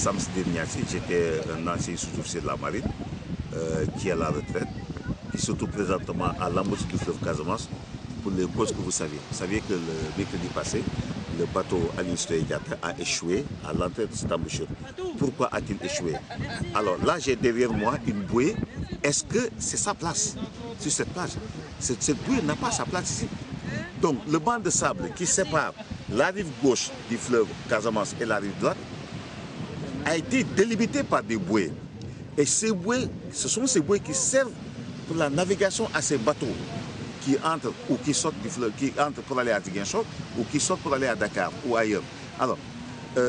Samsidine Niassi, j'étais un ancien sous-officier de la marine qui est à la retraite, qui se trouve présentement à l'embouchure du fleuve Casamance pour les causes que vous saviez. Vous saviez que le mercredi passé, le bateau Aline Sitoé Diatta a échoué à l'entrée de cette embouchure. Pourquoi a-t-il échoué? Alors là, j'ai derrière moi une bouée. Est-ce que c'est sa place sur cette plage? Cette bouée n'a pas sa place ici. Donc le banc de sable qui sépare la rive gauche du fleuve Casamance et la rive droite a été délimité par des bouées. Et ces bouées, ce sont ces bouées qui servent pour la navigation à ces bateaux qui entrent ou qui sortent du fleuve, qui entrent pour aller à Ziguinchor ou qui sortent pour aller à Dakar ou ailleurs. Alors,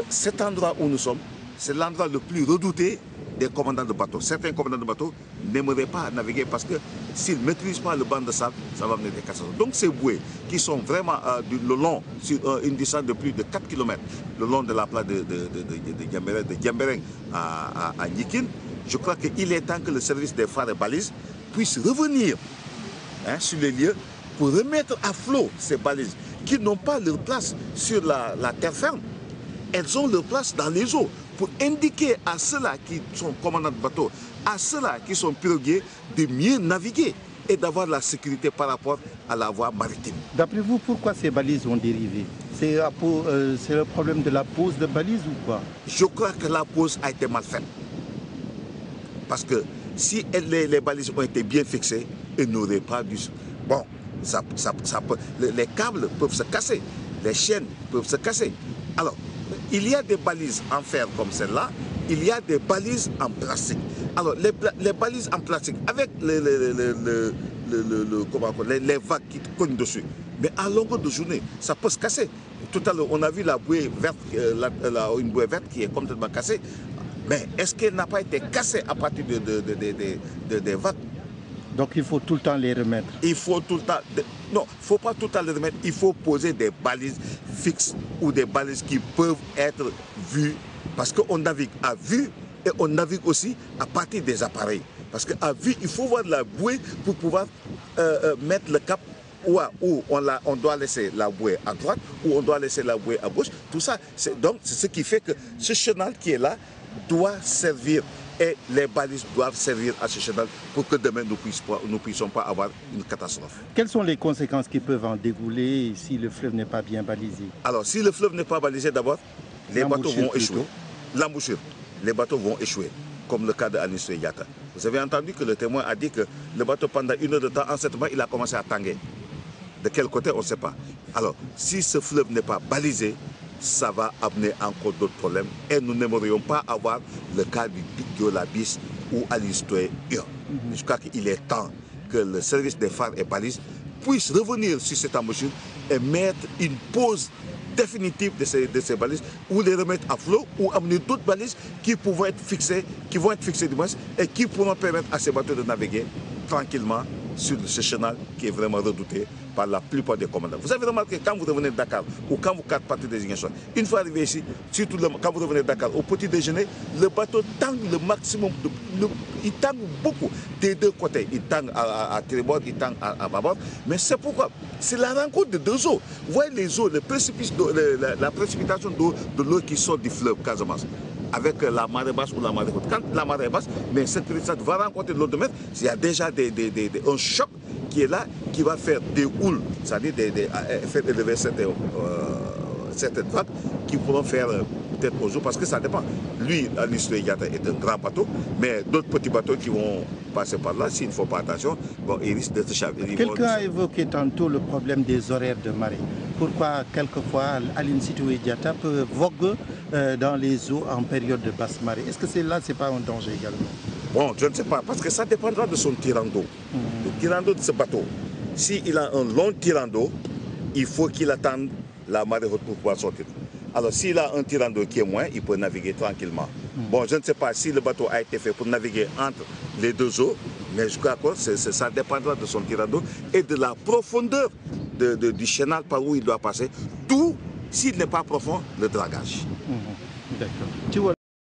cet endroit où nous sommes, c'est l'endroit le plus redouté des commandants de bateaux. Certains commandants de bateaux n'aimeraient pas naviguer parce que s'ils ne maîtrisent pas le banc de sable, ça va amener des catastrophes. Donc ces bouées qui sont vraiment le long, sur une distance de plus de 4 km, le long de la plage de Diembéring à Nikin, je crois qu'il est temps que le service des phares et balises puisse revenir sur les lieux pour remettre à flot ces balises qui n'ont pas leur place sur la terre ferme. Elles ont leur place dans les eaux pour indiquer à ceux-là qui sont commandants de bateaux, à ceux-là qui sont piroguiers, de mieux naviguer et d'avoir la sécurité par rapport à la voie maritime. D'après vous, pourquoi ces balises ont dérivé? C'est le problème de la pose de balises ou quoi? Je crois que la pose a été mal faite. Parce que si les balises ont été bien fixées, elles n'auraient pas dû... Bon, les câbles peuvent se casser, les chaînes peuvent se casser. Alors, il y a des balises en fer comme celle-là, il y a des balises en plastique. Alors, les balises en plastique, avec les vagues qui cognent dessus, mais à longueur de journée, ça peut se casser. Tout à l'heure, on a vu la bouée verte, une bouée verte qui est complètement cassée. Mais est-ce qu'elle n'a pas été cassée à partir des vagues? Donc il faut tout le temps les remettre. Il faut tout le temps... Non, il ne faut pas tout le temps les remettre. Il faut poser des balises fixes ou des balises qui peuvent être vues. Parce qu'on navigue à vue et on navigue aussi à partir des appareils. Parce qu'à vue, il faut voir la bouée pour pouvoir mettre le cap où on doit laisser la bouée à droite ou on doit laisser la bouée à gauche. Tout ça, c'est ce qui fait que ce chenal qui est là doit servir. Et les balises doivent servir à ce chenal pour que demain nous ne puissions pas avoir une catastrophe. Quelles sont les conséquences qui peuvent en découler si le fleuve n'est pas bien balisé? Alors, si le fleuve n'est pas balisé, d'abord, les bateaux vont échouer. L'embouchure, les bateaux vont échouer, comme le cas de Aline Sitoé Diatta. Vous avez entendu que le témoin a dit que le bateau, pendant 1 heure de temps, en ce moment, il a commencé à tanguer. De quel côté, on ne sait pas. Alors, si ce fleuve n'est pas balisé, ça va amener encore d'autres problèmes et nous n'aimerions pas avoir le cas du Pic la Bis ou Aline Sitoé Diatta. Je crois qu'il est temps que le service des phares et balises puisse revenir sur cette embouchure et mettre une pause définitive de ces balises ou les remettre à flot ou amener d'autres balises qui vont être fixées du moins et qui pourront permettre à ces bateaux de naviguer tranquillement sur ce chenal qui est vraiment redouté par la plupart des commandants. Vous avez remarqué quand vous revenez de Dakar ou quand vous partez des Ziguinchor, une fois arrivé ici, surtout quand vous revenez de Dakar, au petit déjeuner, le bateau tangue le maximum, il tangue beaucoup des deux côtés. Il tangue à tribord, il tangue à bâbord. Mais c'est pourquoi? C'est la rencontre de deux eaux. Vous voyez les eaux, la précipitation d'eau de l'eau qui sort du fleuve Casamance avec la marée basse ou la marée haute. Quand la marée est basse, mais cette précipitation va rencontrer l'eau de mer, il y a déjà un choc qui est là, qui va faire des houles, c'est-à-dire faire élever certaines vagues qui pourront faire peut-être au jour, parce que ça dépend. Lui, Aline Sitoé Diatta est un grand bateau, mais d'autres petits bateaux qui vont passer par là, s'ils ne font pas attention, bon, ils risquent d'être chavirés. Quelqu'un a évoqué tantôt le problème des horaires de marée. Pourquoi, quelquefois, Aline Sitoé Diatta peut voguer dans les eaux en période de basse marée? Est-ce que c'est pas un danger également? Bon, je ne sais pas, parce que ça dépendra de son tirant d'eau. Le tirant d'eau de ce bateau. S'il a un long tirant d'eau, il faut qu'il attende la marée haute pour pouvoir sortir. Alors, s'il a un tirant d'eau qui est moins, il peut naviguer tranquillement. Bon, je ne sais pas si le bateau a été fait pour naviguer entre les deux eaux, mais je crois que ça dépendra de son tirant d'eau et de la profondeur du chenal par où il doit passer. Tout, s'il n'est pas profond, le dragage. D'accord.